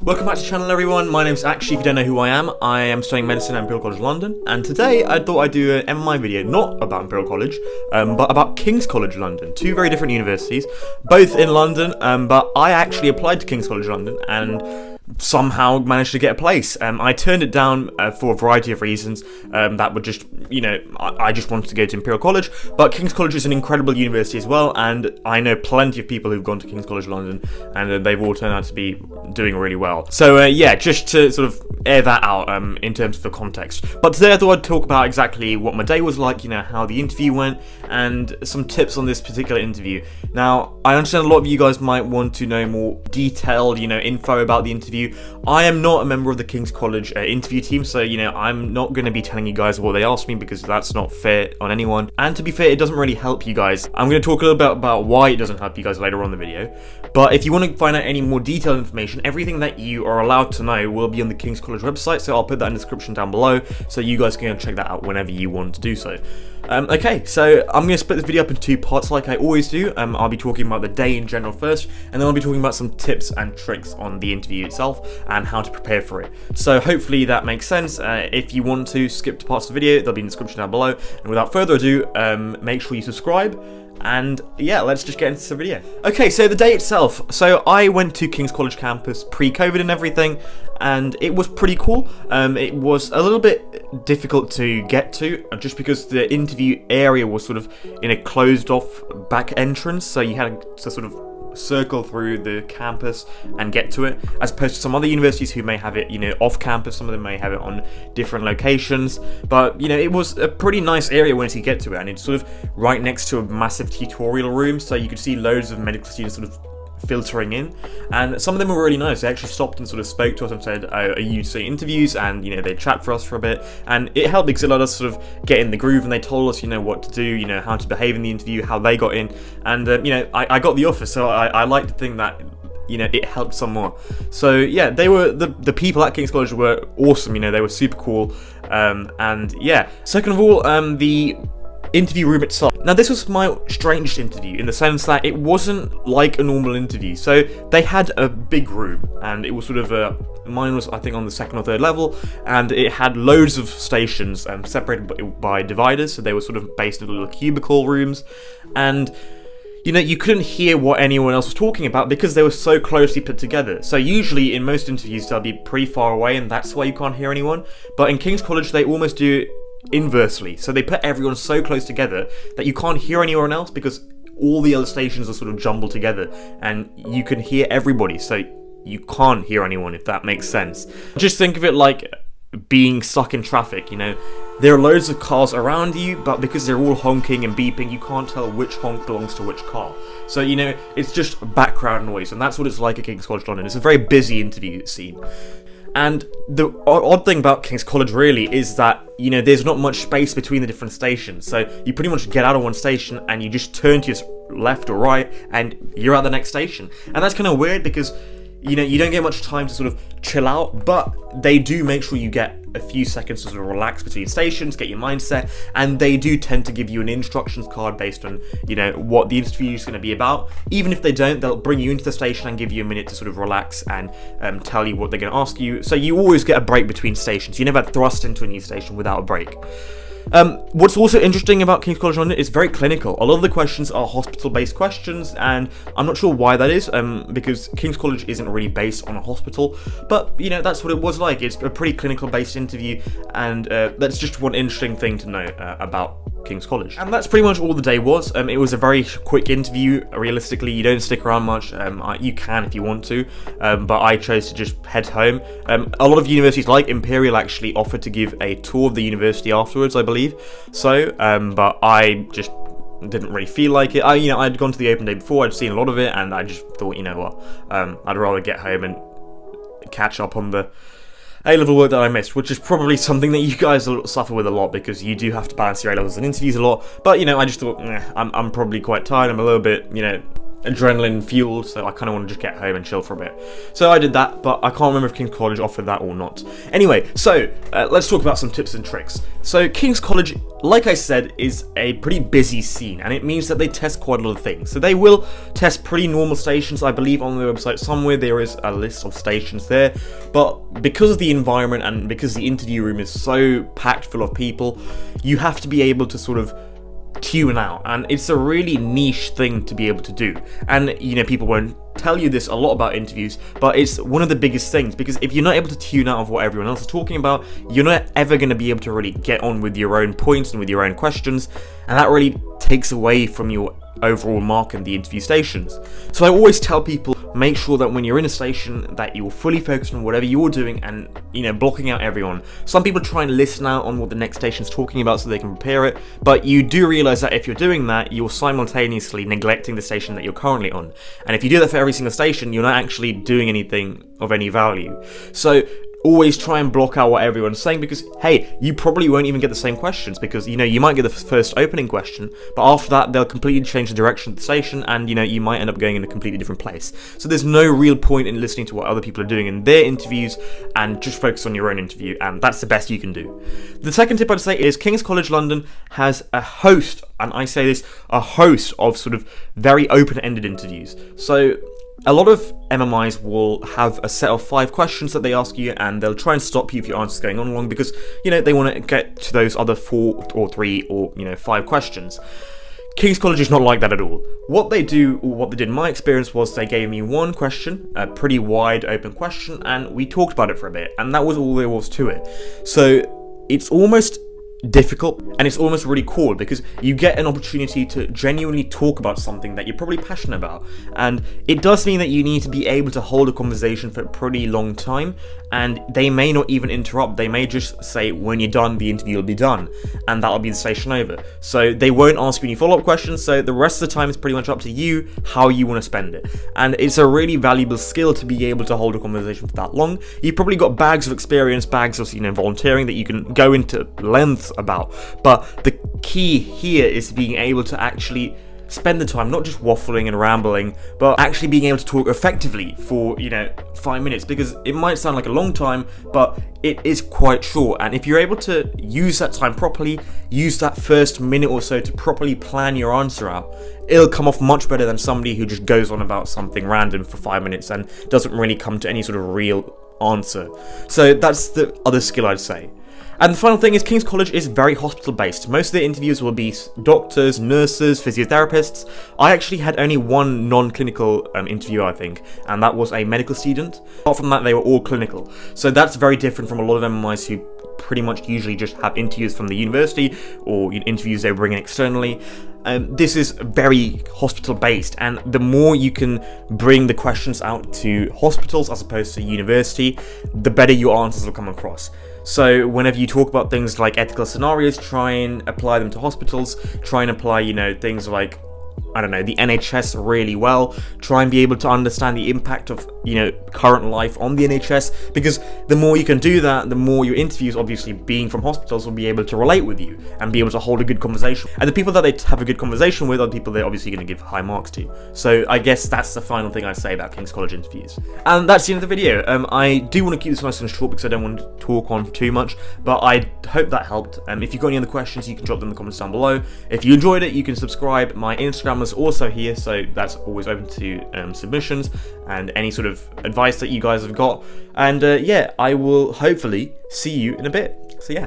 Welcome back to the channel, everyone. My name's Akshi. If you don't know who I am studying medicine at Imperial College London, and today I thought I'd do an MMI video, not about Imperial College, but about King's College London. Two very different universities, both in London, but I actually applied to King's College London and somehow managed to get a place. I turned it down for a variety of reasons that were just, I just wanted to go to Imperial College, but King's College is an incredible university as well, and I know plenty of people who've gone to King's College London, and they've all turned out to be doing really well. So yeah, just to sort of air that out in terms of the context. But today I thought I'd talk about exactly what my day was like, how the interview went, and some tips on this particular interview. Now, I understand a lot of you guys might want to know more detailed, info about the interview. I am not a member of the King's College interview team, so, I'm not going to be telling you guys what they asked me because that's not fair on anyone. And to be fair, it doesn't really help you guys. I'm going to talk a little bit about why it doesn't help you guys later on in the video. But if you want to find out any more detailed information, everything that you are allowed to know will be on the King's College website, so I'll put that in the description down below, so you guys can check that out whenever you want to do so. Okay, so I'm going to split this video up in two parts like I always do. I'll be talking about the day in general first, and then I'll be talking about some tips and tricks on the interview itself and how to prepare for it. So hopefully that makes sense. If you want to skip to parts of the video, they'll be in the description down below. And without further ado, make sure you subscribe. And yeah, let's just get into the video. Okay, so the day itself. So I went to King's College campus pre-COVID and everything, and it was pretty cool. It was a little bit difficult to get to, just because the interview area was sort of in a closed off back entrance, so you had to sort of circle through the campus and get to it, as opposed to some other universities who may have it, off campus. Some of them may have it on different locations, but it was a pretty nice area once you get to it, and it's sort of right next to a massive tutorial room, so you could see loads of medical students sort of filtering in, and some of them were really nice. They actually stopped and sort of spoke to us and said, are you doing interviews? And they chat for us for a bit, and it helped because it let us sort of get in the groove, and they told us what to do, how to behave in the interview, how they got in, and I got the offer, so I like to think that it helped some more. So yeah, they were the people at King's College were awesome. They were super cool, and yeah. Second of all, the interview room itself. Now, this was my strangest interview in the sense that it wasn't like a normal interview. So they had a big room, and it was sort of mine was, I think, on the second or third level, and it had loads of stations separated by dividers, so they were sort of based in little cubicle rooms, and you couldn't hear what anyone else was talking about because they were so closely put together. So usually in most interviews they'll be pretty far away, and that's why you can't hear anyone. But in King's College they almost do it inversely. So they put everyone so close together that you can't hear anyone else because all the other stations are sort of jumbled together, and you can hear everybody. So you can't hear anyone, if that makes sense. Just think of it like being stuck in traffic. There are loads of cars around you, but because they're all honking and beeping, you can't tell which honk belongs to which car. So, it's just background noise, and that's what it's like at King's College London. It's a very busy interview scene. And the odd thing about King's College really is that, there's not much space between the different stations. So you pretty much get out of one station and you just turn to your left or right and you're at the next station. And that's kind of weird because you don't get much time to sort of chill out, but they do make sure you get a few seconds to sort of relax between stations, get your mindset, and they do tend to give you an instructions card based on, what the interview is going to be about. Even if they don't, they'll bring you into the station and give you a minute to sort of relax and tell you what they're going to ask you. So you always get a break between stations. You never thrust into a new station without a break. What's also interesting about King's College London is very clinical. A lot of the questions are hospital-based questions, and I'm not sure why that is, because King's College isn't really based on a hospital, but, that's what it was like. It's a pretty clinical-based interview, and that's just one interesting thing to know about King's College. And that's pretty much all the day was. It was a very quick interview. Realistically, you don't stick around much. You can if you want to, but I chose to just head home. A lot of universities like Imperial actually offered to give a tour of the university afterwards, I believe. So, but I just didn't really feel like it. I'd gone to the open day before, I'd seen a lot of it, and I just thought, I'd rather get home and catch up on the A-level work that I missed, which is probably something that you guys will suffer with a lot because you do have to balance your A-levels and interviews a lot. But, I just thought, I'm probably quite tired, I'm a little bit, adrenaline fueled, so I kind of want to just get home and chill for a bit. So I did that, but I can't remember if King's College offered that or not. Anyway, so let's talk about some tips and tricks. So King's College, like I said, is a pretty busy scene, and it means that they test quite a lot of things. So they will test pretty normal stations. I believe on their website somewhere there is a list of stations there, but because of the environment and because the interview room is so packed full of people, you have to be able to sort of tune out, and it's a really niche thing to be able to do. And you know, people won't tell you this a lot about interviews, but it's one of the biggest things, because if you're not able to tune out of what everyone else is talking about, you're not ever going to be able to really get on with your own points and with your own questions, and that really takes away from your overall mark in the interview stations. So I always tell people, make sure that when you're in a station that you're fully focused on whatever you're doing and, you know, blocking out everyone. Some people try and listen out on what the next station's talking about so they can prepare it, but you do realize that if you're doing that, you're simultaneously neglecting the station that you're currently on. And if you do that for every single station, you're not actually doing anything of any value. So always try and block out what everyone's saying, because hey, you probably won't even get the same questions, because you know, you might get the first opening question, but after that they'll completely change the direction of the station, and you know, you might end up going in a completely different place. So there's no real point in listening to what other people are doing in their interviews, and just focus on your own interview, and that's the best you can do. The second tip I'd say is King's College London has a host, and I say this, a host of sort of very open-ended interviews. So a lot of MMIs will have a set of 5 questions that they ask you, and they'll try and stop you if your answer's going on long, because, you know, they want to get to those other 4 or 3 or, you know, 5 questions. King's College is not like that at all. What they do, or what they did in my experience, was they gave me one question, a pretty wide open question, and we talked about it for a bit, and that was all there was to it. So it's almost difficult, and it's almost really cool, because you get an opportunity to genuinely talk about something that you're probably passionate about, and it does mean that you need to be able to hold a conversation for a pretty long time, and they may not even interrupt. They may just say, when you're done, the interview will be done, and that'll be the station over. So they won't ask you any follow-up questions, so the rest of the time is pretty much up to you how you want to spend it. And it's a really valuable skill to be able to hold a conversation for that long. You've probably got bags of experience, bags of, you know, volunteering that you can go into lengths about, but the key here is being able to actually spend the time not just waffling and rambling, but actually being able to talk effectively for, you know, 5 minutes, because it might sound like a long time, but it is quite short. And if you're able to use that time properly, use that first minute or so to properly plan your answer out, it'll come off much better than somebody who just goes on about something random for 5 minutes and doesn't really come to any sort of real answer. So that's the other skill I'd say. And the final thing is, King's College is very hospital-based. Most of the interviews will be doctors, nurses, physiotherapists. I actually had only one non-clinical interview, I think, and that was a medical student. Apart from that, they were all clinical. So that's very different from a lot of MMIs who pretty much usually just have interviews from the university, or interviews they bring in externally. This is very hospital-based, and the more you can bring the questions out to hospitals as opposed to university, the better your answers will come across. So whenever you talk about things like ethical scenarios, try and apply them to hospitals. Try and apply, you know, things like, I don't know, the NHS really well. Try and be able to understand the impact of, you know, current life on the NHS, because the more you can do that, the more your interviews, obviously being from hospitals, will be able to relate with you and be able to hold a good conversation. And the people that they have a good conversation with are the people they're obviously going to give high marks to. So I guess that's the final thing I say about King's College interviews. And that's the end of the video. I do want to keep this nice and short because I don't want to talk on too much, but I hope that helped. If you've got any other questions, you can drop them in the comments down below. If you enjoyed it, you can subscribe. My Instagram is also here, so that's always open to submissions and any sort of advice that you guys have got. And yeah, I will hopefully see you in a bit. So yeah.